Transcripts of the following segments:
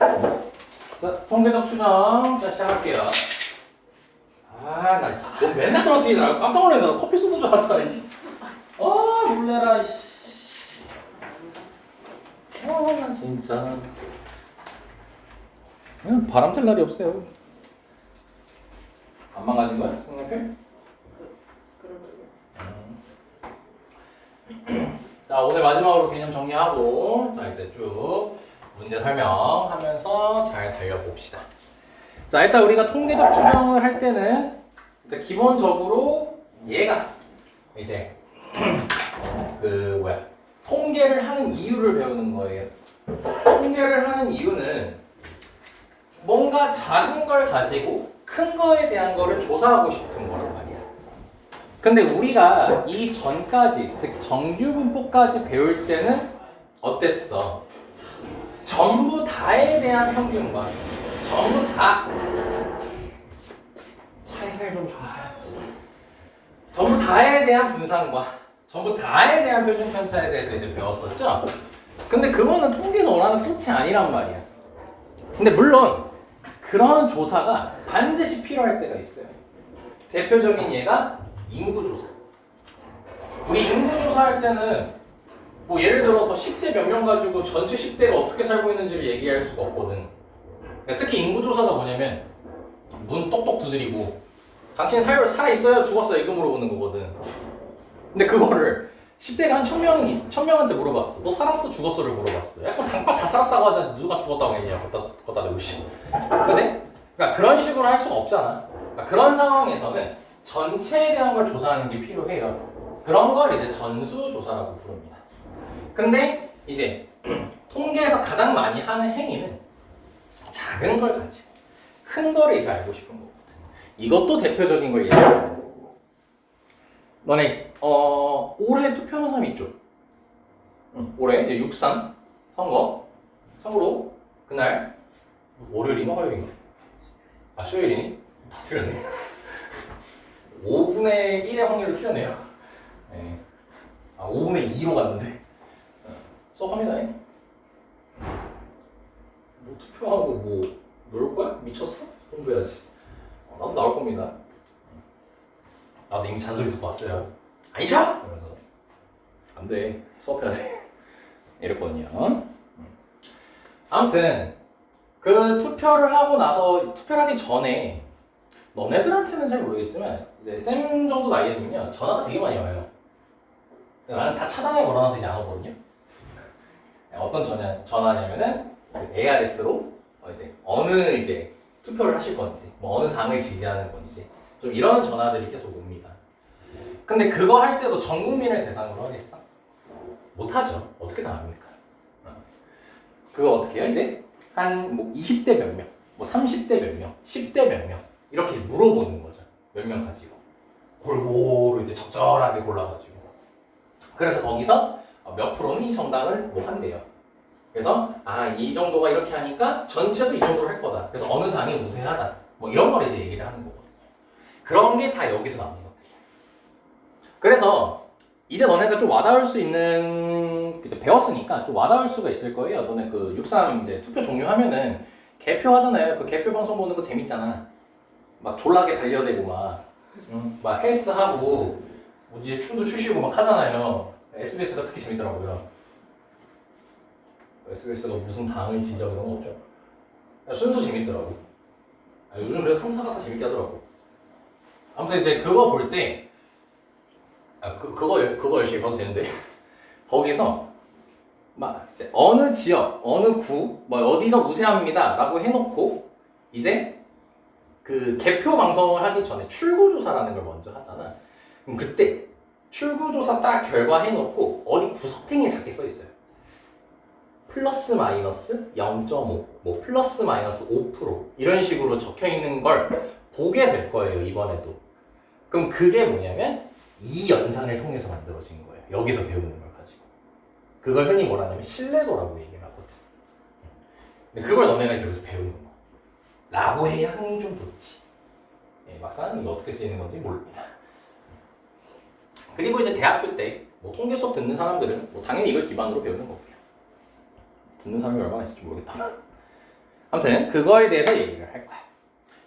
자, 통계적 추정. 자, 시작할게요. 아, 나 진짜 너 맨날 떨어뜨리더라. 깜짝 놀랐네. 나 커피 쏟은 줄 알았잖아. 씨. 아, 놀래라. 씨. 나 진짜. 그냥 바람 쐴 날이 없어요. 안 망가진 거야? 색연필? 자, 오늘 마지막으로 개념 정리하고 자, 이제 쭉 문제 설명하면서 잘 달려봅시다. 자, 일단 우리가 통계적 추정을 할 때는 일단 기본적으로 얘가 이제 통계를 하는 이유를 배우는 거예요. 통계를 하는 이유는 뭔가 작은 걸 가지고 큰 거에 대한 거를 조사하고 싶은 거란 말이야. 근데 우리가 이 전까지, 즉 정규분포까지 배울 때는 어땠어? 전부 다에 대한 평균과 전부 다 살살 좀 정리해야지. 전부 다에 대한 분산과 전부 다에 대한 표준 편차에 대해서 이제 배웠었죠? 근데 그거는 통계에서 원하는 끝이 아니란 말이야. 근데 물론 그런 조사가 반드시 필요할 때가 있어요. 대표적인 예가 인구조사. 우리 인구조사할 때는 뭐 예를 들어서 10대 몇 명 가지고 전체 10대가 어떻게 살고 있는지를 얘기할 수가 없거든. 그러니까 특히 인구조사가 뭐냐면 문 똑똑 두드리고 당신 살아있어요? 죽었어요? 이거 물어보는 거거든. 근데 그거를 10대가 한 1000명한테 물어봤어. 너 살았어? 죽었어?를 물어봤어. 약간 당파 다 살았다고 하자. 누가 죽었다고 했냐? 걷다 대고 씨. 그지? 그러니까 그런 식으로 할 수가 없잖아. 그러니까 그런 상황에서는 전체에 대한 걸 조사하는 게 필요해요. 그런 걸 이제 전수조사라고 부릅니다. 근데 이제 통계에서 가장 많이 하는 행위는 작은 걸 가지고 큰 거를 이제 알고 싶은 거거든. 이것도 대표적인 걸 얘기해. 너네 올해 투표하는 사람 있죠? 올해 6.3 선거. 참고로 그날 월요일인가 화요일인가? 아, 수요일이니? 다 틀렸네. 5분의 1의 확률로 틀렸네요. 네. 아, 5분의 2로 갔는데. 수업합니다. 뭐 투표하고 뭐 놀 거야? 미쳤어? 공부해야지. 나도 나올 겁니다. 나도 이미 잔소리 듣고 왔어요. 아니죠? 그래서 안 돼. 수업해야 돼. 이랬거든요. 아무튼 그 투표를 하고 나서 투표를 하기 전에 너네들한테는 잘 모르겠지만 이제 쌤 정도 나이에는요 전화가 되게 많이 와요. 나는 다 차단에 걸어놔서 이제 안 오거든요. 어떤 전화냐면은 ARS로 이제 어느 이제 투표를 하실 건지, 뭐 어느 당을 지지하는 건지 좀 이런 전화들이 계속 옵니다. 근데 그거 할 때도 전 국민을 대상으로 하겠어? 못하죠. 어떻게 다 합니까? 그거 어떻게 해요? 이제 한 뭐 20대 몇 명, 뭐 30대 몇 명, 10대 몇 명 이렇게 물어보는 거죠. 몇 명 가지고 골고루 이제 적절하게 골라가지고 그래서 거기서 몇 프로는 이 정당을 뭐 한대요. 그래서 이 정도가 이렇게 하니까 전체도 이 정도로 할 거다. 그래서 어느 당이 우세하다. 뭐 이런 걸 이제 얘기를 하는 거거든요. 그런 게 다 여기서 나오는 것들이에요. 그래서 이제 너네가 좀 와닿을 수 있는 배웠으니까 좀 와닿을 수가 있을 거예요. 너네 그 6.3 이제 투표 종료하면은 개표하잖아요. 그 개표 방송 보는 거 재밌잖아. 막 졸라게 달려대고 막 헬스하고 뭐 이제 춤도 추시고 막 하잖아요. SBS가 특히 재밌더라고요. SBS가 무슨 당을 지지하고 이런 거 없죠. 순수 재밌더라고. 요즘 그래서 3사가 다 재밌게 하더라고. 아무튼 이제 그거 볼 때 그거 열심히 봐도 되는데 거기서 막 이제 어느 지역, 어느 구, 뭐 어디가 우세합니다 라고 해놓고 이제 그 개표 방송을 하기 전에 출구조사라는 걸 먼저 하잖아. 그럼 그때 출구조사 딱 결과 해놓고 어디 구석탱이에 작게 써있어요. 플러스 마이너스 0.5, 뭐 플러스 마이너스 5% 이런 식으로 적혀있는 걸 보게 될 거예요, 이번에도. 그럼 그게 뭐냐면 이 연산을 통해서 만들어진 거예요. 여기서 배우는 걸 가지고. 그걸 흔히 뭐라 하냐면 신뢰도라고 얘기를 하거든. 근데 그걸 너네가 이제 여기서 배우는 거 라고 해야 흥이 좀 돋지. 막상 이게 어떻게 쓰이는 건지 모릅니다. 그리고 이제 대학교 때 뭐 통계 수업 듣는 사람들은 뭐 당연히 이걸 기반으로 배우는 거고요. 듣는 사람이 얼마나 있을지 모르겠다. 아무튼 그거에 대해서 얘기를 할 거야.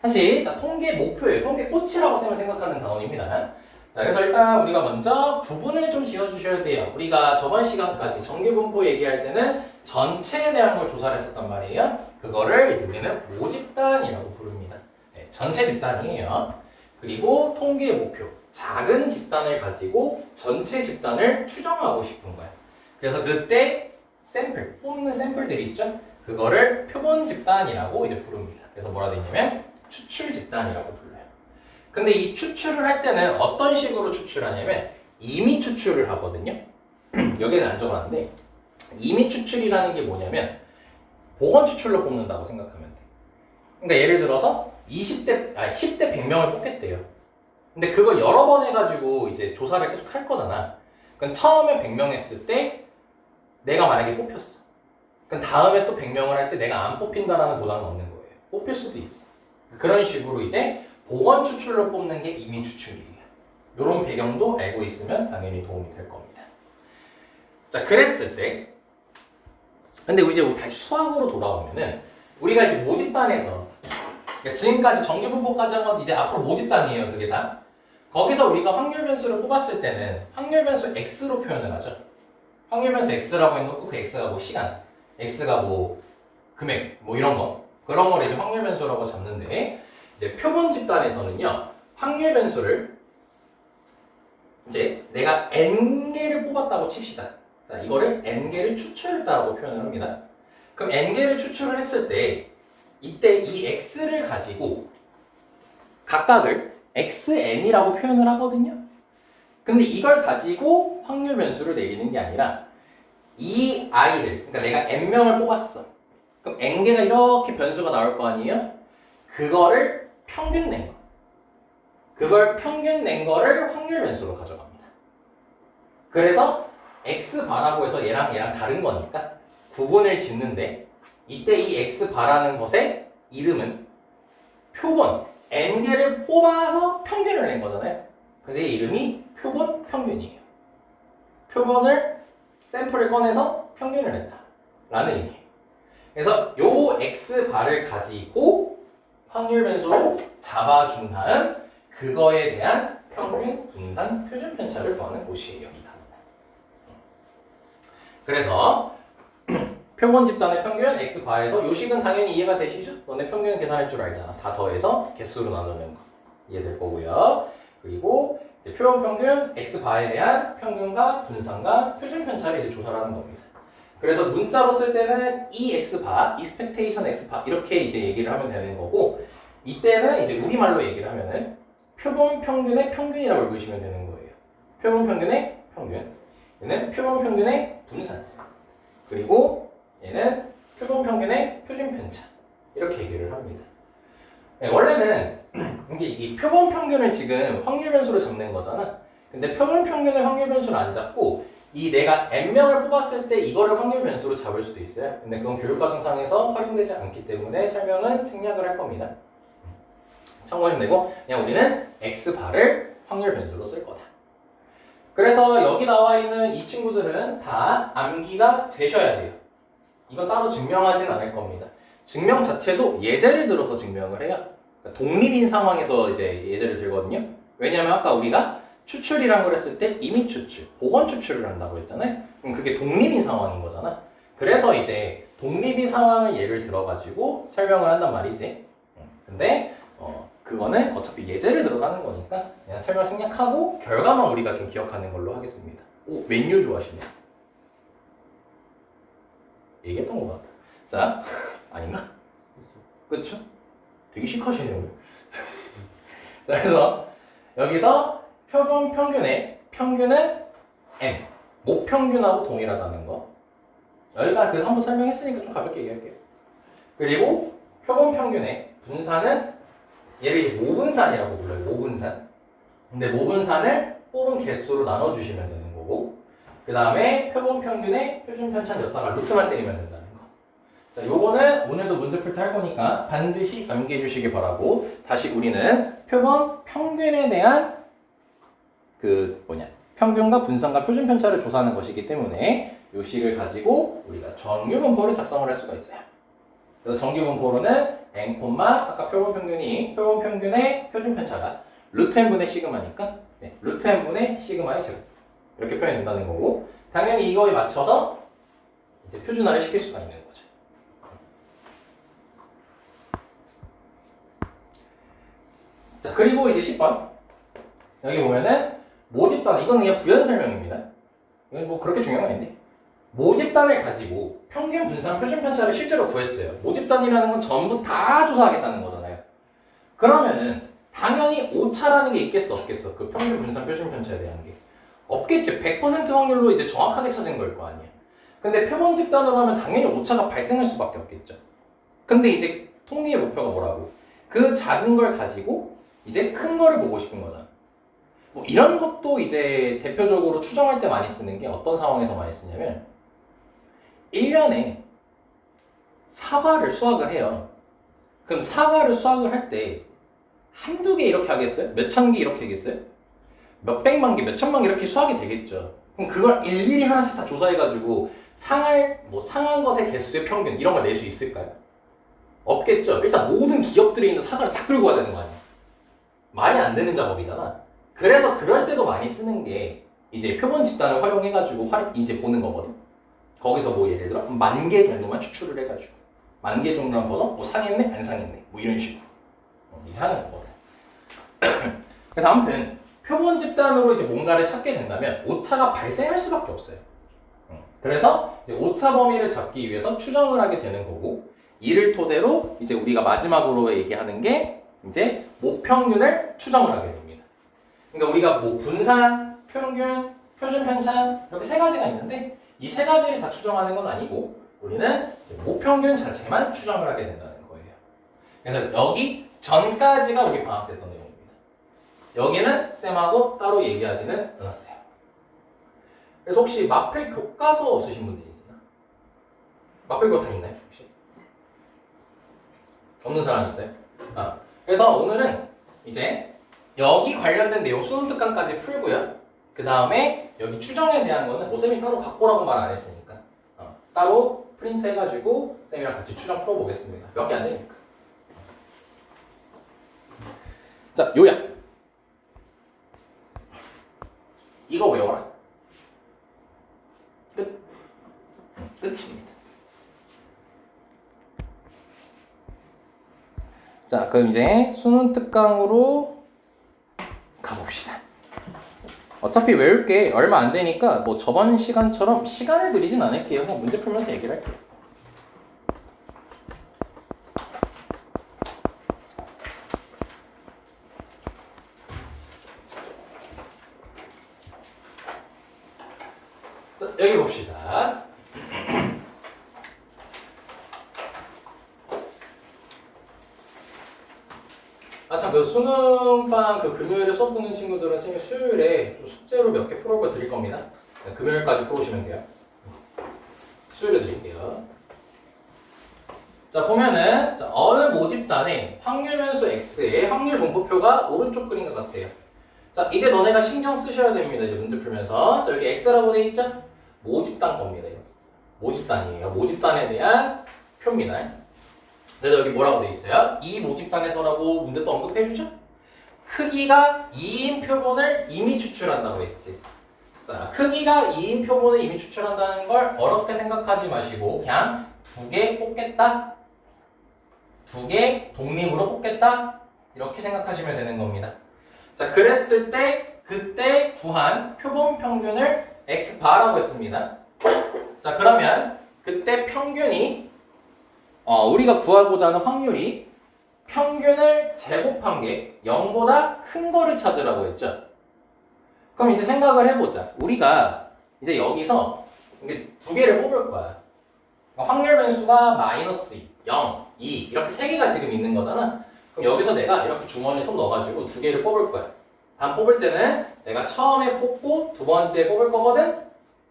다시 자, 통계 목표예요. 통계 꽃이라고 쌤을 생각하는 단원입니다. 자, 그래서 일단 우리가 먼저 구분을 좀 지어주셔야 돼요. 우리가 저번 시간까지 정규분포 얘기할 때는 전체에 대한 걸 조사를 했었단 말이에요. 그거를 이제 우리는 모집단이라고 부릅니다. 네, 전체 집단이에요. 그리고 통계 목표, 작은 집단을 가지고 전체 집단을 추정하고 싶은 거야. 그래서 그때 샘플, 뽑는 샘플들이 있죠? 그거를 표본 집단이라고 이제 부릅니다. 그래서 뭐라 돼 있냐면 추출 집단이라고 불러요. 근데 이 추출을 할 때는 어떤 식으로 추출하냐면 임의 추출을 하거든요. 여기는 안 적어놨는데 임의 추출이라는 게 뭐냐면 보건 추출로 뽑는다고 생각하면 돼. 그러니까 예를 들어서 10대 100명을 뽑겠대요. 근데 그걸 여러 번 해가지고 이제 조사를 계속 할 거잖아. 그럼 처음에 100명 했을 때 내가 만약에 뽑혔어. 그럼 다음에 또 100명을 할 때 내가 안 뽑힌다라는 보장은 없는 거예요. 뽑힐 수도 있어. 그런 식으로 이제 보건 추출로 뽑는 게 임의 추출이에요. 이런 배경도 알고 있으면 당연히 도움이 될 겁니다. 자, 그랬을 때 근데 이제 우리 다시 수학으로 돌아오면은 우리가 이제 모집단에서 그러니까 지금까지 정규분포까지 한 건 이제 앞으로 모집단이에요. 그게 다. 거기서 우리가 확률 변수를 뽑았을 때는 확률 변수 x로 표현을 하죠. 확률 변수 x라고 해놓고 그 x가 뭐 시간, x가 뭐 금액, 뭐 이런 거 그런 걸 이제 확률 변수라고 잡는데 이제 표본 집단에서는요 확률 변수를 이제 내가 n개를 뽑았다고 칩시다. 자, 이거를 n개를 추출했다고 표현을 합니다. 그럼 n개를 추출을 했을 때 이때 이 x를 가지고 각각을 xn이라고 표현을 하거든요. 근데 이걸 가지고 확률 변수를 내리는 게 아니라 이 i를 그러니까 내가 n명을 뽑았어. 그럼 n개가 이렇게 변수가 나올 거 아니에요? 그거를 평균 낸 거. 그걸 평균 낸 거를 확률 변수로 가져갑니다. 그래서 x바라고 해서 얘랑 다른 거니까 구분을 짓는데 이때 이 x바라는 것의 이름은 표본 n개를 뽑아서 평균을 낸 거잖아요. 그래서 이 이름이 표본 평균이에요. 표본을 샘플을 꺼내서 평균을 냈다 라는 의미예요. 그래서 요 x바를 가지고 확률 변수로 잡아준 다음 그거에 대한 평균, 분산, 표준 편차를 구하는 곳이에요. 이 단어는. 그래서 표본 집단의 평균 x바에서 요식은 당연히 이해가 되시죠? 너네 평균 계산할 줄 알잖아. 다 더해서 개수로 나누는 거 이해될 거고요. 그리고 이제 표본 평균 x바에 대한 평균과 분산과 표준 편차를 이제 조사를 하는 겁니다. 그래서 문자로 쓸 때는 이 x바, expectation x바 이렇게 이제 얘기를 하면 되는 거고 이때는 이제 우리말로 얘기를 하면은 표본 평균의 평균이라고 읽으시면 되는 거예요. 표본 평균의 평균. 얘는 표본 평균의 분산. 그리고 얘는 표본 평균의 표준 편차. 이렇게 얘기를 합니다. 네, 원래는 이게 이 표본 평균을 지금 확률 변수로 잡는 거잖아. 근데 표본 평균의 확률 변수를 안 잡고 이 내가 n명을 뽑았을 때 이거를 확률 변수로 잡을 수도 있어요. 근데 그건 교육과정상에서 활용되지 않기 때문에 설명은 생략을 할 겁니다. 참고하시면 되고 그냥 우리는 x바를 확률 변수로 쓸 거다. 그래서 여기 나와 있는 이 친구들은 다 암기가 되셔야 돼요. 이거 따로 증명하진 않을 겁니다. 증명 자체도 예제를 들어서 증명을 해요. 그러니까 독립인 상황에서 이제 예제를 들거든요. 왜냐면 아까 우리가 추출이란 걸 했을 때 임의 추출, 보건 추출을 한다고 했잖아요. 그럼 그게 독립인 상황인 거잖아. 그래서 이제 독립인 상황을 예를 들어가지고 설명을 한단 말이지. 근데 그거는 어차피 예제를 들어서 하는 거니까 그냥 설명 생략하고 결과만 우리가 좀 기억하는 걸로 하겠습니다. 오, 맨유 좋아하시네. 얘기했던 거 같아. 자, 아닌가? 그쵸? 되게 시크하시네요. 자, 그래서 여기서 표본 평균의 평균은 m, 목평균하고 동일하다는 거. 여기가 그 한번 설명했으니까 좀 가볍게 얘기할게요. 그리고 표본 평균의 분산은 얘를 이제 모분산이라고 불러요. 모분산. 근데 모분산을 뽑은 개수로 나눠주시면 되는 거고 그 다음에 표본 평균의 표준 편차는 여기다가 루트만 때리면 된다는 거. 자, 요거는 오늘도 문제 풀 때 할 거니까 반드시 암기해 주시기 바라고 다시 우리는 표본 평균에 대한 평균과 분산과 표준 편차를 조사하는 것이기 때문에 요 식을 가지고 우리가 정규분포를 작성을 할 수가 있어요. 그래서 정기분포로는 n, 아까 표본평균이 표본평균의 표준편차가 루트 n분의 시그마니까 네, 루트 n분의 시그마의 제곱 이렇게 표현이 된다는 거고 당연히 이거에 맞춰서 이제 표준화를 시킬 수가 있는 거죠. 자 그리고 이제 10번 여기 보면은 모집단 이건 그냥 부연 설명입니다. 이건 뭐 그렇게 중요한 건 아닌데 모집단을 가지고 평균 분산 표준 편차를 실제로 구했어요. 모집단이라는 건 전부 다 조사하겠다는 거잖아요. 그러면은 당연히 오차라는 게 있겠어 없겠어? 그 평균 분산 표준 편차에 대한 게 없겠지. 100% 확률로 이제 정확하게 찾은 걸 거 아니야. 근데 표본 집단으로 하면 당연히 오차가 발생할 수밖에 없겠죠. 근데 이제 통리의 목표가 뭐라고? 그 작은 걸 가지고 이제 큰 거를 보고 싶은 거잖아. 뭐 이런 것도 이제 대표적으로 추정할 때 많이 쓰는 게 어떤 상황에서 많이 쓰냐면 1년에 사과를 수확을 해요. 그럼 사과를 수확을 할 때 한두 개 이렇게 하겠어요? 몇천 개 이렇게 하겠어요? 몇백만 개, 몇천만 개 이렇게 수확이 되겠죠. 그럼 그걸 일일이 하나씩 다 조사해가지고 상한 것의 개수의 평균 이런 걸 낼 수 있을까요? 없겠죠. 일단 모든 기업들에 있는 사과를 다 끌고 와야 되는 거 아니야. 말이 안 되는 작업이잖아. 그래서 그럴 때도 많이 쓰는 게 이제 표본 집단을 활용해가지고 이제 보는 거거든. 거기서 뭐 예를 들어 10,000개 정도만 추출을 해가지고 10,000개 정도만 봐서 뭐 상했네 안 상했네 뭐 이런 식으로 이상한 거거든. 그래서 아무튼 표본 집단으로 이제 뭔가를 찾게 된다면 오차가 발생할 수밖에 없어요. 그래서 이제 오차 범위를 잡기 위해서 추정을 하게 되는 거고 이를 토대로 이제 우리가 마지막으로 얘기하는 게 이제 모평균을 추정을 하게 됩니다. 그러니까 우리가 뭐 분산, 평균, 표준 편차 이렇게 세 가지가 있는데 이 세 가지를 다 추정하는 건 아니고 우리는 모평균 자체만 추정을 하게 된다는 거예요. 그래서 여기 전까지가 우리 방학됐던 내용입니다. 여기는 쌤하고 따로 얘기하지는 않았어요. 그래서 혹시 마필 교과서 쓰신 분들이 있나? 마필 거 다 있나요? 혹시? 없는 사람 있어요? 그래서 오늘은 이제 여기 관련된 내용 수능 특강까지 풀고요. 그 다음에 여기 추정에 대한 거는 뭐 쌤이 따로 갖고 오라고 말 안 했으니까 따로 프린트 해가지고 쌤이랑 같이 추정 풀어보겠습니다. 몇 개 안 되니까. 자, 요약. 이거 외워라. 끝입니다. 자, 그럼 이제 수능 특강으로 가봅시다. 어차피 외울 게 얼마 안 되니까 뭐 저번 시간처럼 시간을 들이진 않을게요. 그냥 문제 풀면서 얘기를 할게요. 자, 여기 봅시다. 참, 그 수능방 그 금요일에 수업 듣는 친구들은 선생님 수요일에 좀 숙제로 몇 개 풀어볼 드릴 겁니다. 금요일까지 풀어오시면 돼요. 수요일에 드릴게요. 자, 보면은 자, 어느 모집단에 확률 변수 x의 확률 분포표가 오른쪽 그린 것 같아요. 자, 이제 너네가 신경 쓰셔야 됩니다. 이제 문제 풀면서. 자, 여기 x라고 돼 있죠? 모집단 겁니다. 이거. 모집단이에요. 모집단에 대한 표입니다. 그래서 여기 뭐라고 돼 있어요? 이 모집단에서라고 문제 또 언급해주죠? 크기가 2인 표본을 이미 추출한다고 했지. 자, 크기가 2인 표본을 이미 추출한다는 걸 어렵게 생각하지 마시고 그냥 2개 뽑겠다. 2개 독립으로 뽑겠다. 이렇게 생각하시면 되는 겁니다. 자, 그랬을 때 그때 구한 표본 평균을 x바라고 했습니다. 자, 그러면 그때 평균이 우리가 구하고자 하는 확률이 평균을 제곱한 게 0보다 큰 거를 찾으라고 했죠. 그럼 이제 생각을 해보자. 우리가 이제 여기서 이게 2개를 뽑을 거야. 확률 변수가 마이너스 2, 0, 2 이렇게 3개가 지금 있는 거잖아. 그럼 여기서 내가 이렇게 주머니에 손 넣어가지고 2개를 뽑을 거야. 다음 뽑을 때는 내가 처음에 뽑고 두 번째 뽑을 거거든.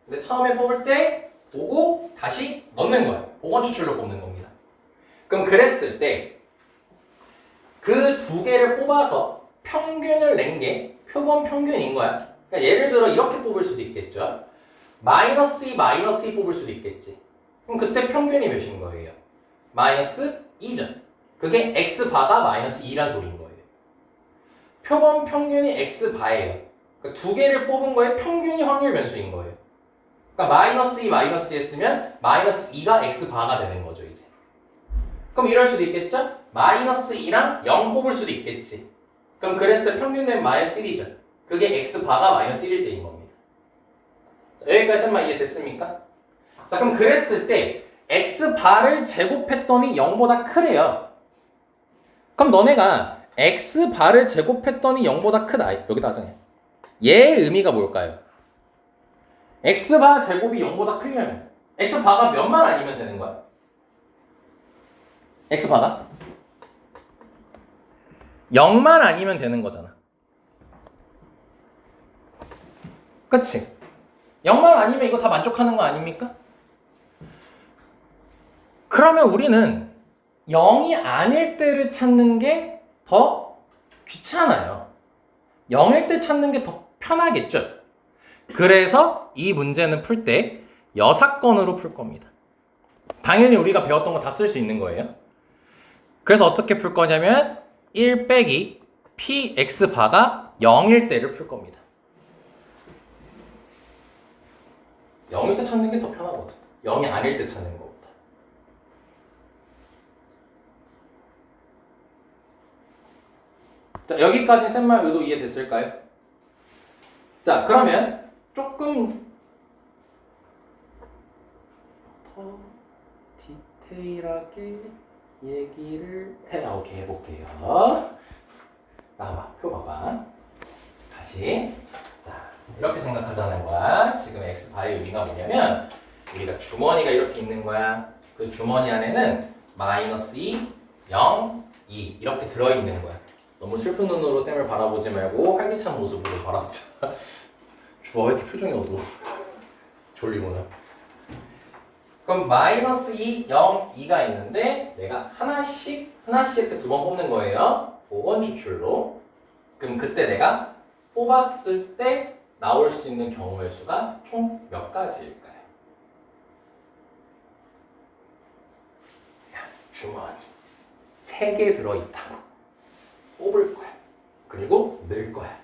근데 처음에 뽑을 때 보고 다시 넣는 거야. 보건 추출로 뽑는 겁니다. 그럼 그랬을 때 그 2개를 뽑아서 평균을 낸 게 표본 평균인 거야. 그러니까 예를 들어 이렇게 뽑을 수도 있겠죠. 마이너스 2, 마이너스 2 뽑을 수도 있겠지. 그럼 그때 평균이 몇인 거예요? 마이너스 2죠. 그게 x바가 마이너스 2란 소리인 거예요. 표본 평균이 x바예요. 그러니까 두 개를 뽑은 거에 평균이 확률 변수인 거예요. 그러니까 마이너스 2 마이너스 2 했으면 마이너스 2가 x바가 되는 거죠 이제. 그럼 이럴 수도 있겠죠? 마이너스 2랑 0 뽑을 수도 있겠지. 그럼 그랬을 때 평균 되면 마이너스 1이죠. 그게 x바가 마이너스 1일 때인 겁니다. 자, 여기까지 설마 이해됐습니까? 자, 그럼 그랬을 때 x바를 제곱했더니 0보다 크래요. 그럼 너네가 x바를 제곱했더니 0보다 크다. 여기다 하자. 얘의 의미가 뭘까요? x바 제곱이 0보다 크려면 x바가 몇만 아니면 되는 거야? x바가 0만 아니면 되는 거잖아. 그치? 0만 아니면 이거 다 만족하는 거 아닙니까? 그러면 우리는 0이 아닐 때를 찾는 게 더 귀찮아요. 0일 때 찾는 게 더 편하겠죠? 그래서 이 문제는 풀 때 여사건으로 풀 겁니다. 당연히 우리가 배웠던 거 다 쓸 수 있는 거예요. 그래서 어떻게 풀 거냐면 1 빼기 px바가 0일 때를 풀 겁니다. 0일 때 찾는 게 더 편하거든. 0이 아닐 때 찾는 것보다. 자, 여기까지 쌤말 의도 이해됐을까요? 자, 그러면 조금 더 디테일하게 얘기를 해볼게요. 나와봐, 표 봐봐. 다시. 자, 이렇게 생각하자는 거야. 지금 x바의 의미가 뭐냐면 우리가 주머니가 이렇게 있는 거야. 그 주머니 안에는 마이너스 2, 0, 2 이렇게 들어있는 거야. 너무 슬픈 눈으로 쌤을 바라보지 말고 활기찬 모습으로 바라보자. 주아 왜 이렇게 표정이 어두워? 졸리구나. 그럼 마이너스 2, 0, 2가 있는데 내가 하나씩 이렇게 두 번 뽑는 거예요. 5번 추출로. 그럼 그때 내가 뽑았을 때 나올 수 있는 경우의 수가 총 몇 가지일까요? 주머니 3개 들어있다고 뽑을 거야. 그리고 넣을 거야.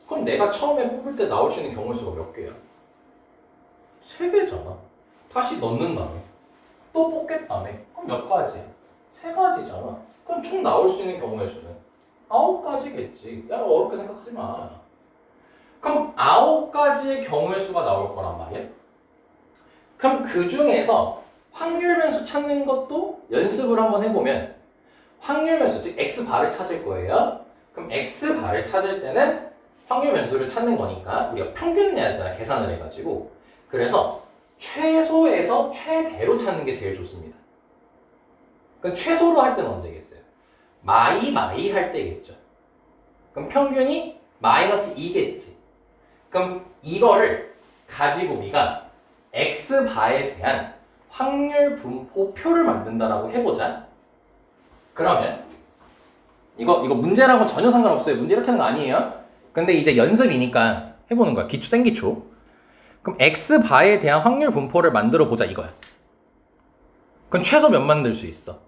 그럼 내가 처음에 뽑을 때 나올 수 있는 경우의 수가 몇 개야? 3개잖아. 다시 넣는다며. 또 뽑겠다며. 그럼 몇 가지야? 3가지잖아. 그럼 총 나올 수 있는 경우의 수는 9가지겠지. 야, 어렵게 생각하지 마. 그럼 9가지의 경우의 수가 나올 거란 말이야. 그럼 그 중에서 확률 변수 찾는 것도 연습을 한번 해보면 확률 변수, 즉 x바를 찾을 거예요. 그럼 x바를 찾을 때는 확률 변수를 찾는 거니까 우리가 평균 내야 되잖아. 계산을 해가지고. 그래서 최소에서 최대로 찾는 게 제일 좋습니다. 그럼 최소로 할 때는 언제겠어요? 마이 할 때겠죠. 그럼 평균이 마이너스 2겠지. 그럼 이거를 가지고 우리가 x바에 대한 확률 분포표를 만든다라고 해보자. 그러면 이거 문제랑은 전혀 상관없어요. 문제 이렇게 하는 거 아니에요. 근데 이제 연습이니까 해보는 거야. 기초 생기초. 그럼 x바에 대한 확률 분포를 만들어 보자 이거야. 그럼 최소 몇 만들 수 있어?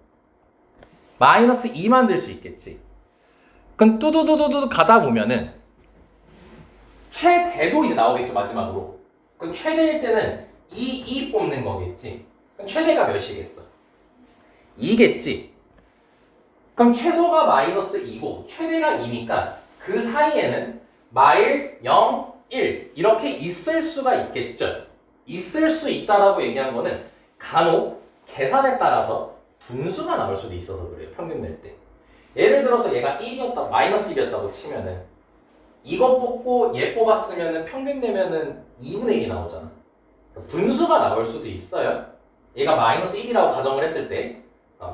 마이너스 2 만들 수 있겠지. 그럼 뚜두두두두 가다 보면은 최대도 이제 나오겠죠 마지막으로. 그럼 최대일 때는 2 뽑는 거겠지. 그럼 최대가 몇이겠어? 2겠지. 그럼 최소가 마이너스 2고 최대가 2니까 그 사이에는 마일 0, 1 이렇게 있을 수가 있겠죠. 있을 수 있다라고 얘기한 거는 간혹 계산에 따라서 분수가 나올 수도 있어서 그래요. 평균 낼 때. 예를 들어서 얘가 1이었다, 마이너스 1이었다고 치면은 이거 뽑고 얘 뽑았으면은 평균 내면은 2분의 1이 나오잖아. 분수가 나올 수도 있어요. 얘가 마이너스 1이라고 가정을 했을 때.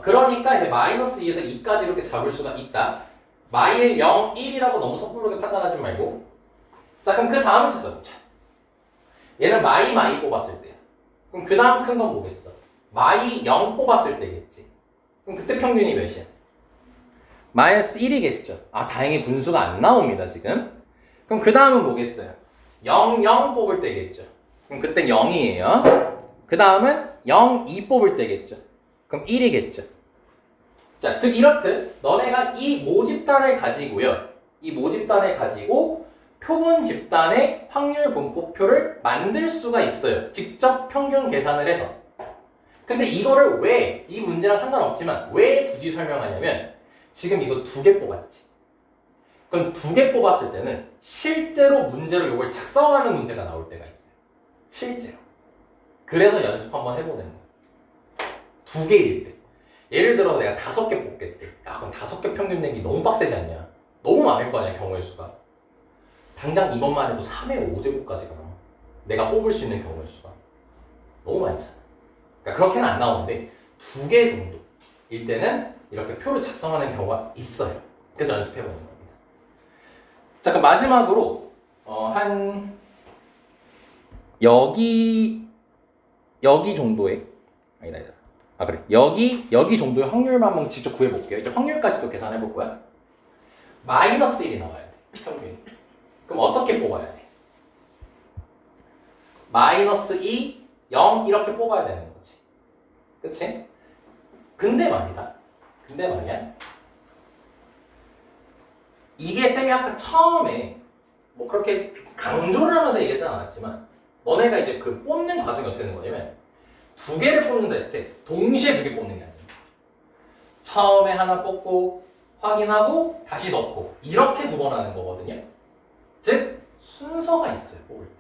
그러니까 이제 마이너스 2에서 2까지 이렇게 잡을 수가 있다. 마일 0, 1이라고 너무 섣부르게 판단하지 말고. 자, 그럼 그 다음을 찾아보자. 얘는 마이 뽑았을 때야. 그럼 그 다음 큰 건 뭐겠어? 마이 0 뽑았을 때겠지. 그럼 그때 평균이 몇이야? 마이너스 1이겠죠. 아, 다행히 분수가 안 나옵니다, 지금. 그럼 그 다음은 뭐겠어요? 0, 0 뽑을 때겠죠. 그럼 그땐 0이에요. 그 다음은 0, 2 뽑을 때겠죠. 그럼 1이겠죠. 자, 즉 이렇듯 너네가 이 모집단을 가지고요. 이 모집단을 가지고 표본 집단의 확률 분포표를 만들 수가 있어요. 직접 평균 계산을 해서. 근데 이거를 왜, 이 문제랑 상관없지만 왜 굳이 설명하냐면 지금 이거 2개 뽑았지. 그럼 2개 뽑았을 때는 실제로 문제로 이걸 작성하는 문제가 나올 때가 있어요. 실제로. 그래서 연습 한번 해보는 거예요. 2개일 때. 예를 들어 내가 5개 뽑겠대. 야, 그럼 5개 평균 내기 너무 빡세지 않냐? 너무 많을 거 아니야, 경우의 수가. 당장 이것만 해도 3의 5제곱까지 가. 내가 뽑을 수 있는 경우의 수가. 너무 많잖아. 그러니까 그렇게는 안 나오는데 2개 정도일 때는 이렇게 표를 작성하는 경우가 있어요. 그래서 연습해보는 겁니다. 자, 그럼 마지막으로 한 여기 정도의 아니다. 아 그래 여기 정도의 확률만 한번 직접 구해볼게요. 이제 확률까지도 계산해볼 거야. 마이너스 1이 나와야 돼. 평균이. 그럼 어떻게 뽑아야 돼? 마이너스 2, 0 이렇게 뽑아야 되는 거지. 그치? 근데 말이야. 이게 쌤이 아까 처음에 뭐 그렇게 강조를 하면서 얘기하지 않았지만 너네가 이제 그 뽑는 과정이 어떻게 되는 거냐면 2개를 뽑는다 했을 때 동시에 2개 뽑는 게 아니에요. 처음에 하나 뽑고 확인하고 다시 넣고 이렇게 2번 하는 거거든요. 즉 순서가 있어요. 뽑을 때.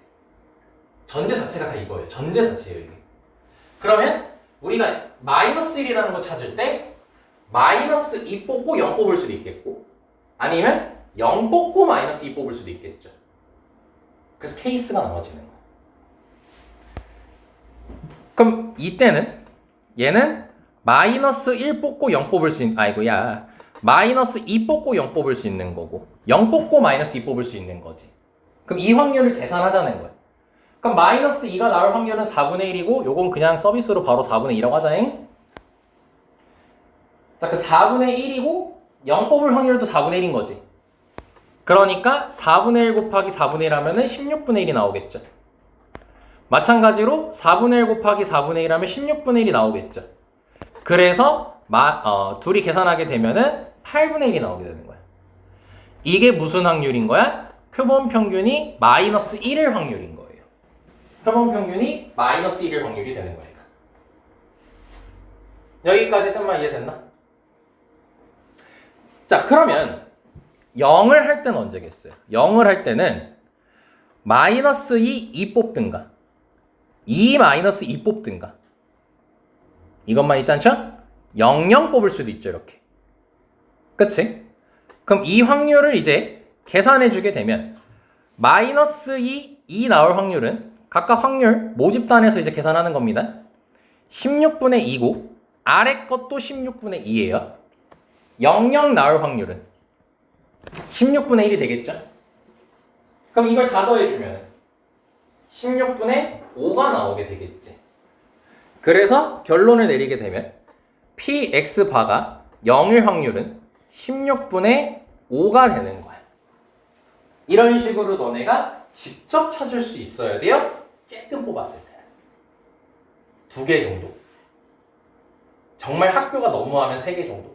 전제 자체가 다 이거예요. 전제 자체예요. 이게. 그러면 우리가 마이너스 1이라는 거 찾을 때 마이너스 2 뽑고 0 뽑을 수도 있겠고 아니면 0 뽑고 마이너스 2 뽑을 수도 있겠죠. 그래서 케이스가 나눠지는 거예요. 그럼 이때는 얘는 마이너스 1 뽑고 0 뽑을 수 있는 아이고야 마이너스 2 뽑고 0 뽑을 수 있는 거고 0 뽑고 마이너스 2 뽑을 수 있는 거지. 그럼 이 확률을 계산하자는 거야. 그럼 마이너스 2가 나올 확률은 4분의 1이고 요건 그냥 서비스로 바로 4분의 2라고 하자잉. 자, 그 4분의 1이고 0 뽑을 확률도 4분의 1인 거지. 그러니까 4분의 1 곱하기 4분의 1 하면은 16분의 1이 나오겠죠. 마찬가지로 4분의 1 곱하기 4분의 1 하면 16분의 1이 나오겠죠. 그래서 둘이 계산하게 되면은 8분의 1이 나오게 되는 거야. 이게 무슨 확률인 거야? 표본 평균이 마이너스 1일 확률인 거예요. 표본 평균이 마이너스 1일 확률이 되는 거니까. 여기까지 쌤만 이해됐나? 자, 그러면 0을 할 때는 언제겠어요? 0을 할 때는 마이너스 2 뽑든가 2 마이너스 2 뽑든가 이것만 있지 않죠? 0 뽑을 수도 있죠. 이렇게. 그치? 그럼 이 확률을 이제 계산해 주게 되면 마이너스 2 나올 확률은 각각 확률 모집단에서 이제 계산하는 겁니다. 16분의 2고 아래 것도 16분의 2예요. 00 나올 확률은 16분의 1이 되겠죠? 그럼 이걸 다 더해주면 16분의 5가 나오게 되겠지. 그래서 결론을 내리게 되면 px바가 0일 확률은 16분의 5가 되는 거야. 이런 식으로 너네가 직접 찾을 수 있어야 돼요. 쬐끔 뽑았을 때. 2개 정도. 정말 학교가 너무하면 3개 정도.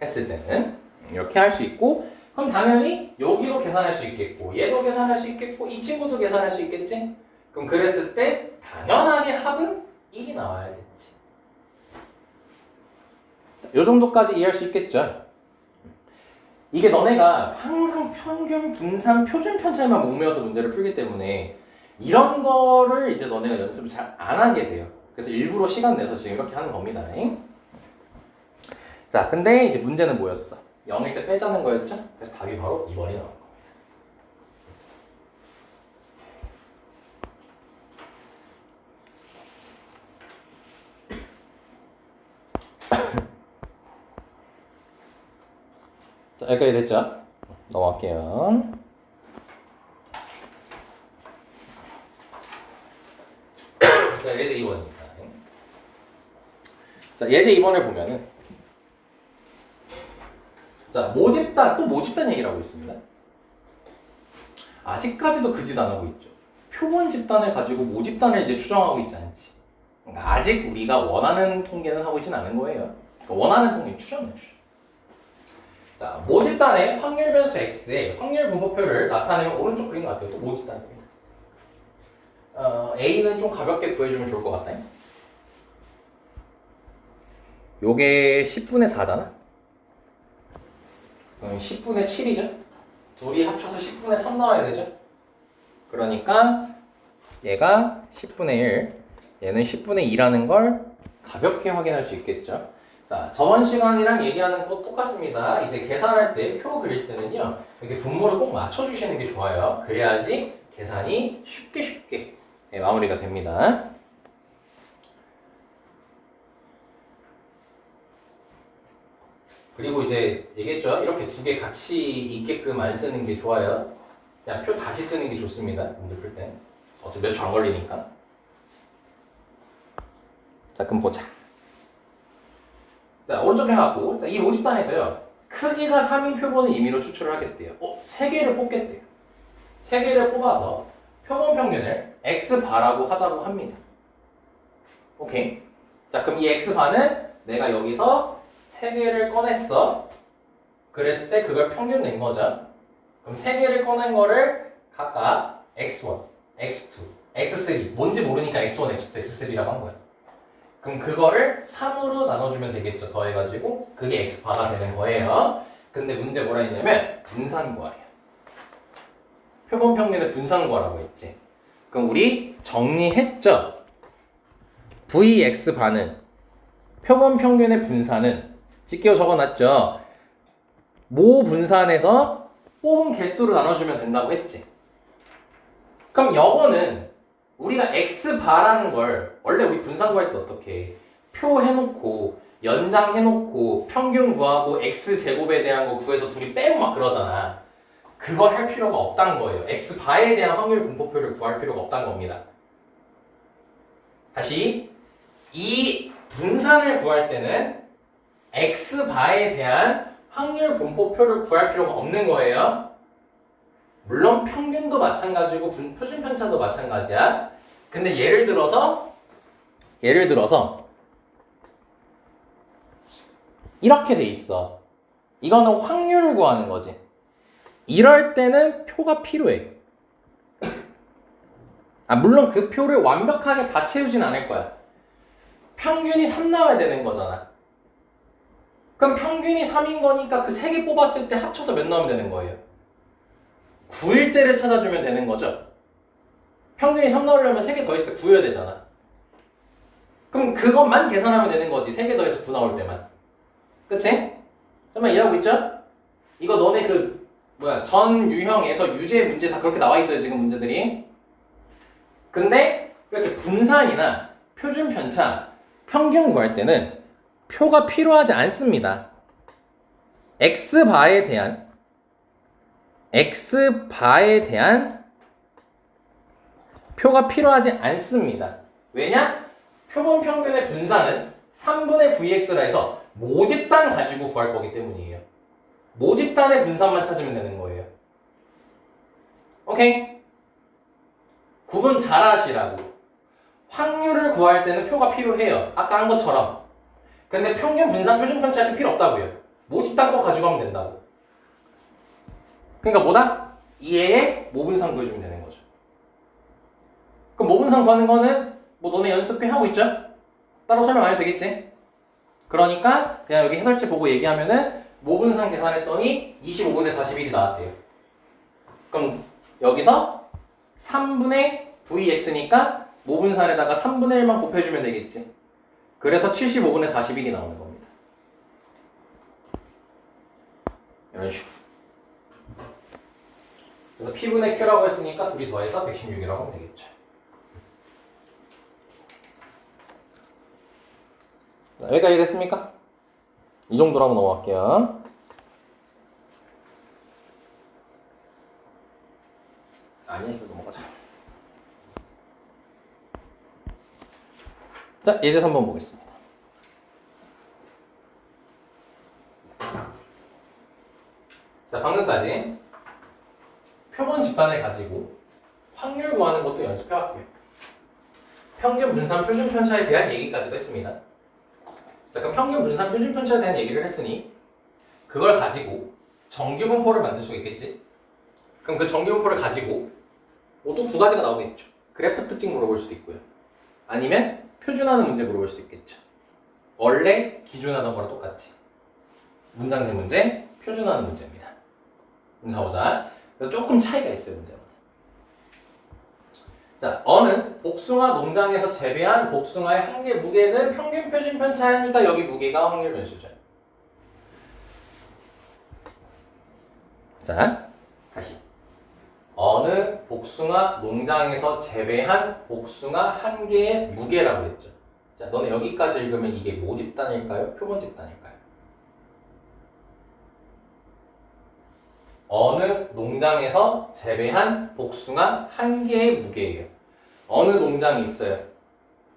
했을 때는 이렇게 할 수 있고 그럼 당연히 여기도 계산할 수 있겠고 얘도 계산할 수 있겠고 이 친구도 계산할 수 있겠지? 그럼 그랬을 때 당연하게 합은 1이 나와야겠지. 요 정도까지 이해할 수 있겠죠? 이게 너네가 항상 평균, 분산, 표준 편차에만 목매어서 문제를 풀기 때문에 이런 거를 이제 너네가 연습을 잘 안 하게 돼요. 그래서 일부러 시간 내서 지금 이렇게 하는 겁니다. 자, 근데 이제 문제는 뭐였어? 0일 때 빼자는 거였죠? 그래서 답이 바로 2번이 나온 겁니다. 자, 여기까지 됐죠? 넘어갈게요. 자, 예제 2번입니다. 자, 예제 2번을 보면은 자, 모집단, 또 모집단 얘기를 하고 있습니다. 아직까지도 그 짓 안 하고 있죠. 표본 집단을 가지고 모집단을 이제 추정하고 있지 않지. 그러니까 아직 우리가 원하는 통계는 하고 있지는 않은 거예요. 그러니까 원하는 통계 추정이에요, 추정. 자, 모집단의 확률 변수 x의 확률 분포표를 나타내면 오른쪽 그림 같아요. 또 모집단. A는 좀 가볍게 구해주면 좋을 것 같다. 요게 10분의 4잖아. 그럼 10분의 7이죠. 둘이 합쳐서 10분의 3 나와야 되죠. 그러니까 얘가 10분의 1, 얘는 10분의 2라는 걸 가볍게 확인할 수 있겠죠. 자, 저번 시간이랑 얘기하는 거 똑같습니다. 이제 계산할 때, 표 그릴 때는요, 이렇게 분모를 꼭 맞춰주시는 게 좋아요. 그래야지 계산이 쉽게 마무리가 됩니다. 그리고 이제 얘기했죠. 이렇게 두 개 같이 있게끔 안 쓰는 게 좋아요. 그냥 표 다시 쓰는 게 좋습니다. 문제 풀 때. 어차피 몇 초 안 걸리니까. 자, 그럼 보자. 자, 오른쪽 해갖고, 자, 이 모집단에서요, 크기가 3인 표본을 임의로 추출을 하겠대요. 3개를 뽑겠대요. 3개를 뽑아서 표본 평균을 x바라고 하자고 합니다. 오케이. 자, 그럼 이 x바는 내가 여기서 3개를 꺼냈어. 그랬을 때 그걸 평균 낸 거죠. 그럼 3개를 꺼낸 거를 각각 x1, x2, x3, 뭔지 모르니까 x1, x2, x3라고 한 거야. 그럼 그거를 3으로 나눠주면 되겠죠. 더해가지고 그게 x바가 되는 거예요. 근데 문제 뭐라 했냐면 분산 구하래요. 표본 평균의 분산 구하라고 했지. 그럼 우리 정리했죠. vx바는 표본 평균의 분산은 직계로 적어놨죠. 모 분산에서 뽑은 개수로 나눠주면 된다고 했지. 그럼 요거는 우리가 x바라는 걸 원래 우리 분산 구할 때 어떻게 해? 표 해놓고 연장 해놓고 평균 구하고 x제곱에 대한 거 구해서 둘이 빼고 막 그러잖아. 그걸 할 필요가 없다는 거예요. x바에 대한 확률 분포표를 구할 필요가 없다는 겁니다. 다시 이 분산을 구할 때는 x바에 대한 확률 분포표를 구할 필요가 없는 거예요. 물론 평균도 마찬가지고 표준 편차도 마찬가지야. 근데 예를 들어서 이렇게 돼 있어. 이거는 확률을 구하는 거지. 이럴 때는 표가 필요해. 물론 그 표를 완벽하게 다 채우진 않을 거야. 평균이 3 나와야 되는 거잖아. 그럼 평균이 3인 거니까 그 3개 뽑았을 때 합쳐서 몇 나오면 되는 거예요? 9일 때를 찾아주면 되는 거죠. 평균이 3 나오려면 3개 더했을 때 9여야 되잖아. 그럼 그것만 계산하면 되는 거지. 3개 더해서 9 나올 때만. 그치? 설마 이해하고 있죠? 이거 너네 전 유형에서 유제 문제 다 그렇게 나와 있어요. 지금 문제들이. 근데 이렇게 분산이나 표준 편차, 평균 구할 때는 표가 필요하지 않습니다. x바에 대한 표가 필요하지 않습니다. 왜냐? 표본 평균의 분산은 3분의 vx라 해서 모집단 가지고 구할 거기 때문이에요. 모집단의 분산만 찾으면 되는 거예요. 오케이? 구분 잘 하시라고. 확률을 구할 때는 표가 필요해요. 아까 한 것처럼. 근데 평균 분산 표준 편차는 필요 없다고요. 모집단 거 가지고 하면 된다고. 그러니까 뭐다? 이해에 모분산 구해주면 되는 거죠. 그럼 모분산 구하는 거는 뭐 너네 연습 꽤 하고 있죠? 따로 설명 안 해도 되겠지? 그러니까 그냥 여기 해설지 보고 얘기하면은 모분산 계산했더니 25분의 41이 나왔대요. 그럼 여기서 3분의 vx니까 모분산에다가 3분의 1만 곱해주면 되겠지. 그래서 75분의 41이 나오는 겁니다. 이런 식으로. 그래서 p분의 q라고 했으니까 둘이 더해서 116이라고 하면 되겠죠. 여기까지 됐습니까? 이 정도로 한번 넘어갈게요. 아니, 이거 넘어가자. 자, 예제 3번 보겠습니다. 자, 방금까지 표본 집단을 가지고 확률 구하는 것도 연습해왔고요. 평균 분산 표준 편차에 대한 얘기까지도 했습니다. 자, 그럼 평균 분산 표준 편차에 대한 얘기를 했으니 그걸 가지고 정규 분포를 만들 수 있겠지? 그럼 그 정규 분포를 가지고 뭐 또 두 가지가 나오겠죠. 그래프 특징 물어볼 수도 있고요. 아니면 표준화하는 문제 물어볼 수도 있겠죠. 원래 기준하던 거랑 똑같이 문장제 문제, 표준화하는 문제입니다. 가보자. 조금 차이가 있어요, 문제마다. 자, 어느 복숭아 농장에서 재배한 복숭아의 한 개 무게는 평균 표준 편차니까 여기 무게가 확률 변수죠. 자, 다시. 어느 복숭아 농장에서 재배한 복숭아 한 개의 무게라고 했죠. 자, 너네 여기까지 읽으면 이게 모집단일까요? 표본집단일까요? 어느 농장에서 재배한 복숭아 한 개의 무게예요. 어느 농장이 있어요.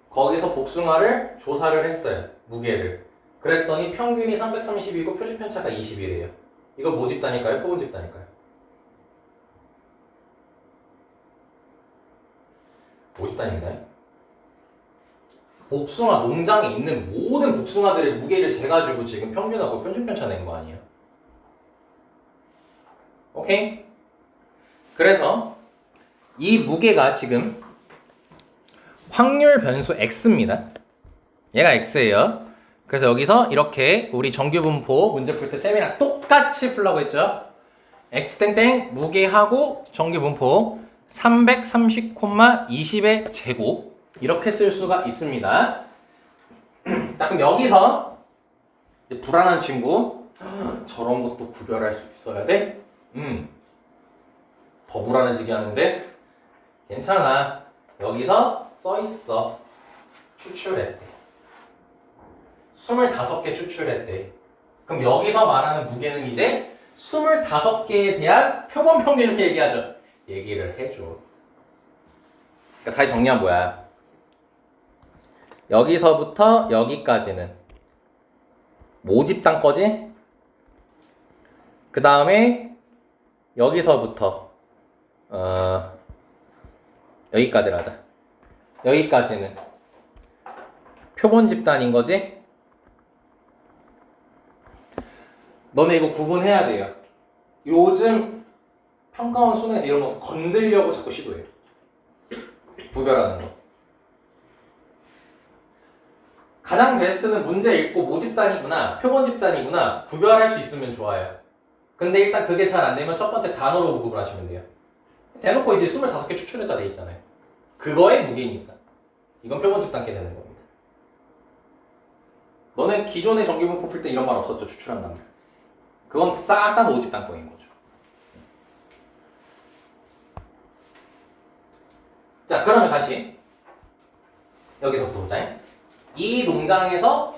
거기서 복숭아를 조사를 했어요. 무게를. 그랬더니 평균이 330이고 표준 편차가 20이래요. 이거 모집단일까요? 표본집단일까요? 모집단입니다. 복숭아 농장에 있는 모든 복숭아들의 무게를 재가지고 지금 평균하고 표준 편차 낸 거 아니에요? 오케이? 그래서 이 무게가 지금 확률 변수 x입니다. 얘가 x예요. 그래서 여기서 이렇게 우리 정규 분포 문제 풀 때 쌤이랑 똑같이 풀라고 했죠. x 땡땡 무게하고 정규 분포 330,20의 제곱 이렇게 쓸 수가 있습니다. 자, 그럼 여기서 이제 불안한 친구 저런 것도 구별할 수 있어야 돼? 더 불안해지게 하는데 괜찮아. 여기서 써있어. 추출했대. 25개 추출했대. 그럼 여기서 말하는 무게는 이제 25개에 대한 표본 평균 이렇게 얘기하죠. 얘기를 해줘. 그러니까 다시 정리하면 뭐야? 여기서부터 여기까지는 모집단 거지? 그 다음에 여기서부터 여기까지를 하자. 여기까지는 표본 집단인 거지? 너네 이거 구분해야 돼요. 요즘 평가원 수능에서 이런 거 건들려고 자꾸 시도해요. 구별하는 거. 가장 베스트는 문제 읽고 모집단이구나, 표본 집단이구나 구별할 수 있으면 좋아요. 근데 일단 그게 잘 안 되면 첫 번째 단어로 구분하시면 돼요. 대놓고 이제 25개 추출했다 돼 있잖아요. 그거의 무게니까. 이건 표본 집단께 되는 겁니다. 너네 기존의 정규분포 풀 때 이런 말 없었죠? 추출한다는 말. 그건 싹 다 모집단 거인 거죠. 자, 그러면 다시 여기서 보자. 이 농장에서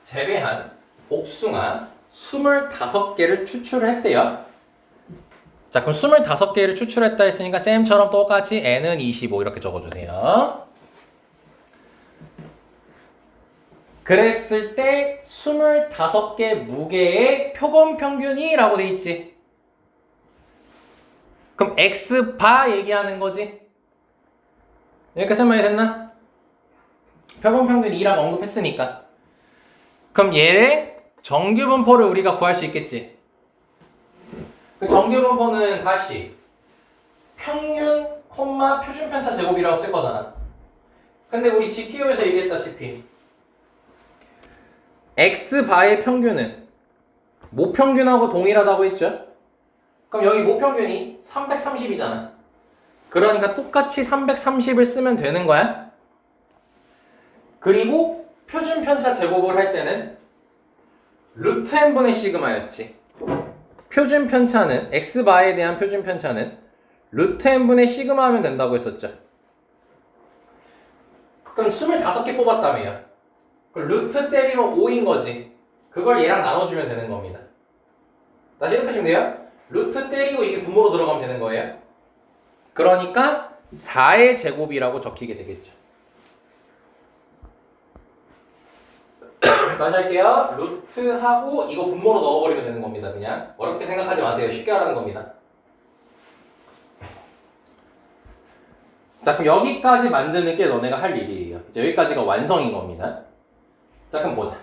재배한 복숭아 25개를 추출했대요. 자, 그럼 25개를 추출했다 했으니까 쌤처럼 똑같이 n은 25 이렇게 적어주세요. 그랬을 때 25개 무게의 표본 평균이 라고 돼 있지. 그럼 x바 얘기하는 거지. 여기까지 설명이 됐나? 표본 평균 2라고 언급했으니까. 그럼 얘의 정규 분포를 우리가 구할 수 있겠지. 그 정규 분포는 다시 평균, 표준 편차 제곱이라고 쓸 거잖아. 근데 우리 직기호에서 얘기했다시피 x바의 평균은 모평균하고 동일하다고 했죠? 그럼 여기 모평균이 330이잖아. 그러니까 똑같이 330을 쓰면 되는 거야. 그리고 표준 편차 제곱을 할 때는 루트 n분의 시그마였지. 표준 편차는 x바에 대한 표준 편차는 루트 n분의 시그마 하면 된다고 했었죠. 그럼 25개 뽑았다며요. 그럼 루트 때리면 5인 거지. 그걸 얘랑 나눠주면 되는 겁니다. 다시 이렇게 하시면 돼요. 루트 때리고 이게 분모로 들어가면 되는 거예요. 그러니까 4의 제곱이라고 적히게 되겠죠. 다시 할게요. 루트하고 이거 분모로 넣어버리면 되는 겁니다. 그냥 어렵게 생각하지 마세요. 쉽게 하라는 겁니다. 자, 그럼 여기까지 만드는 게 너네가 할 일이에요. 이제 여기까지가 완성인 겁니다. 자, 그럼 보자.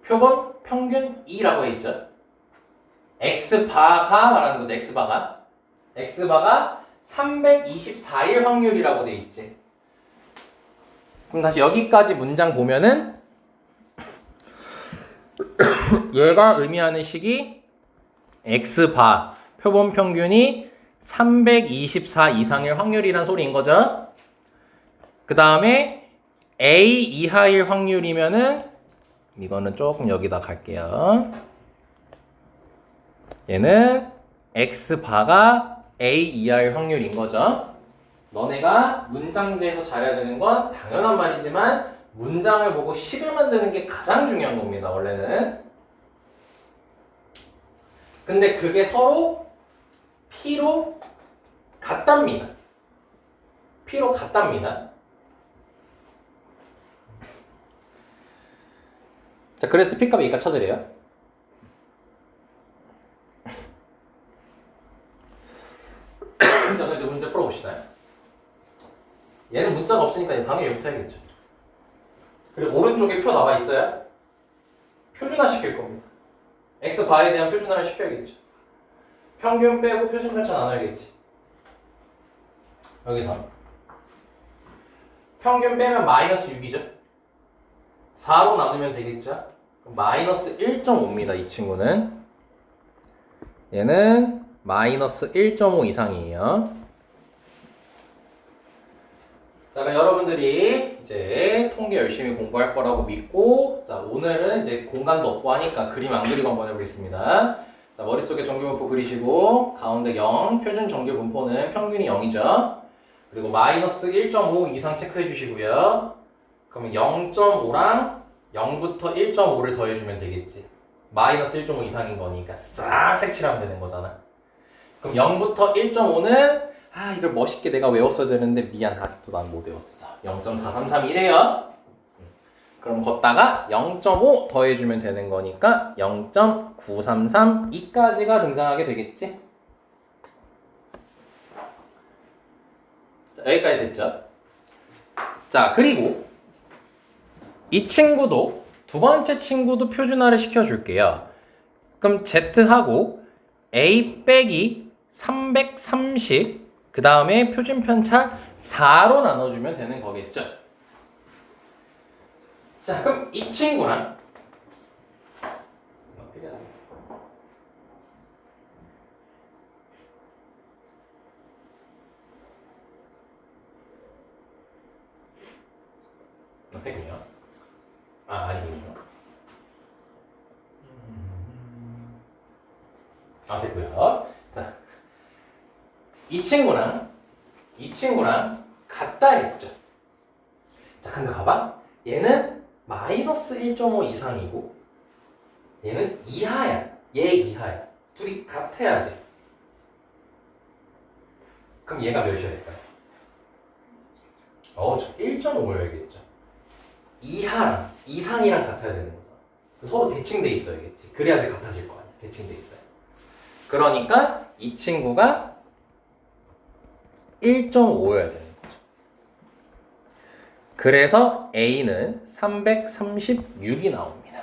표본 평균 2라고 했죠. x바가 말하는 건데 x바가 324일 확률이라고 돼 있지. 그럼 다시 여기까지 문장 보면은 얘가 의미하는 식이 x바 표본 평균이 324 이상일 확률이란 소리인 거죠. 그 다음에 a 이하일 확률이면은 이거는 조금 여기다 갈게요. 얘는 x바가 a 이하일 확률인 거죠. 너네가 문장지에서 잘해야 되는 건 당연한 말이지만 문장을 보고 식을 만드는 게 가장 중요한 겁니다. 원래는. 근데 그게 서로 P로 같답니다. P로 같답니다. 자, 그랬을 때 P값이 A가 찾으래요. 자, 이제 문제 풀어봅시다. 얘는 문자가 없으니까 당연히 얘부터 해야겠죠. 그리고 오른쪽에 표 나와 있어야 표준화 시킬 겁니다. x바에 대한 표준화를 시켜야겠죠. 평균 빼고 표준 편차 나눠야겠지. 여기서 평균 빼면 마이너스 6이죠. 4로 나누면 되겠죠. 마이너스 1.5입니다. 이 친구는. 얘는 마이너스 1.5 이상이에요. 자, 그럼 여러분들이 이제 통계 열심히 공부할 거라고 믿고, 자, 오늘은 이제 공간도 없고 하니까 그림 안 그리고 한번 해보겠습니다. 자, 머릿속에 정규분포 그리시고, 가운데 0, 표준 정규분포는 평균이 0이죠. 그리고 마이너스 1.5 이상 체크해 주시고요. 그러면 0.5랑 0부터 1.5를 더해주면 되겠지. 마이너스 1.5 이상인 거니까 싹 색칠하면 되는 거잖아. 그럼 0부터 1.5는 이걸 멋있게 내가 외웠어야 되는데 미안, 아직도 난 못 외웠어. 0.433이래요. 그럼 걷다가 0.5 더해주면 되는 거니까 0.9332까지가 등장하게 되겠지. 자, 여기까지 됐죠? 자, 그리고 이 친구도 두 번째 친구도 표준화를 시켜줄게요. 그럼 Z하고 A 빼기 330 그 다음에 표준 편차 4로 나눠주면 되는 거겠죠. 자, 그럼 이 친구랑 팩이요? 아니군요. 됐고요. 자, 이 친구랑 같다 했죠. 자, 근데 봐봐. 얘는 마이너스 1.5 이상이고 얘는 이하야. 얘 이하야. 둘이 같아야 돼. 그럼 얘가 몇이어야 될까요? 저 1.5여야겠죠. 이하랑 이상이랑 같아야 되는 거잖아. 서로 대칭돼 있어야겠지. 그래야지 같아질 거 아니야. 대칭돼 있어야. 그러니까 이 친구가 1.5여야 되는 거죠. 그래서 A는 336이 나옵니다.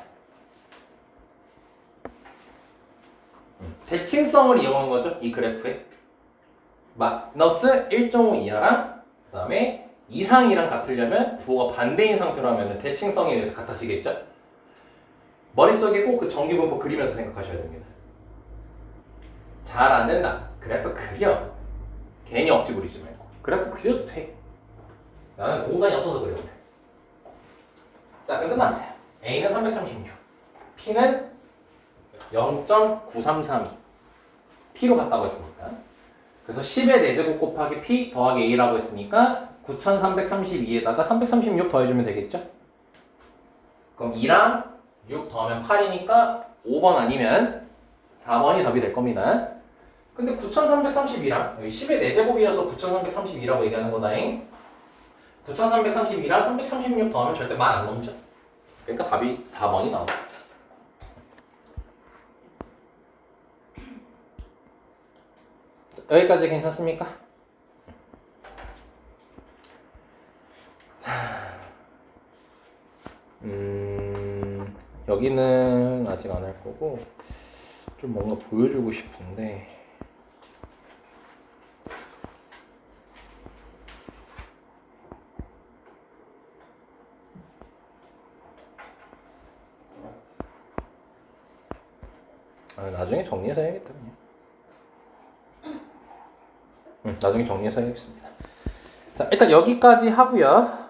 대칭성을 이용한 거죠. 이 그래프에. 마이너스 1.5 이하랑 그 다음에 이상이랑 같으려면 부호가 반대인 상태로 하면 대칭성에 의해서 같아지겠죠? 머릿속에 꼭 그 정규분포 그리면서 생각하셔야 됩니다. 잘 안 된다. 그래프 그려. 괜히 억지 부리지 말고. 그래프 그려도 돼. 나는 공간이 없어서 그려도 돼. 자, 그럼 끝났어요. A는 336. P는 0.9332. P로 같다고 했으니까. 그래서 10의 4제곱 곱하기 P 더하기 A라고 했으니까 9332에다가 336 더해주면 되겠죠? 그럼 2랑 6 더하면 8이니까 5번 아니면 4번이 답이 될 겁니다. 근데 9332랑 여기 10의 4제곱이어서 9332라고 얘기하는 거다잉. 9332랑 336 더하면 절대 말 안 넘죠. 그러니까 답이 4번이 나오겠지. 여기까지 괜찮습니까? 여기는 아직 안 할 거고 좀 뭔가 보여주고 싶은데 나중에 정리해서 해야겠다 그냥. 나중에 정리해서 해야겠습니다. 자, 일단 여기까지 하고요.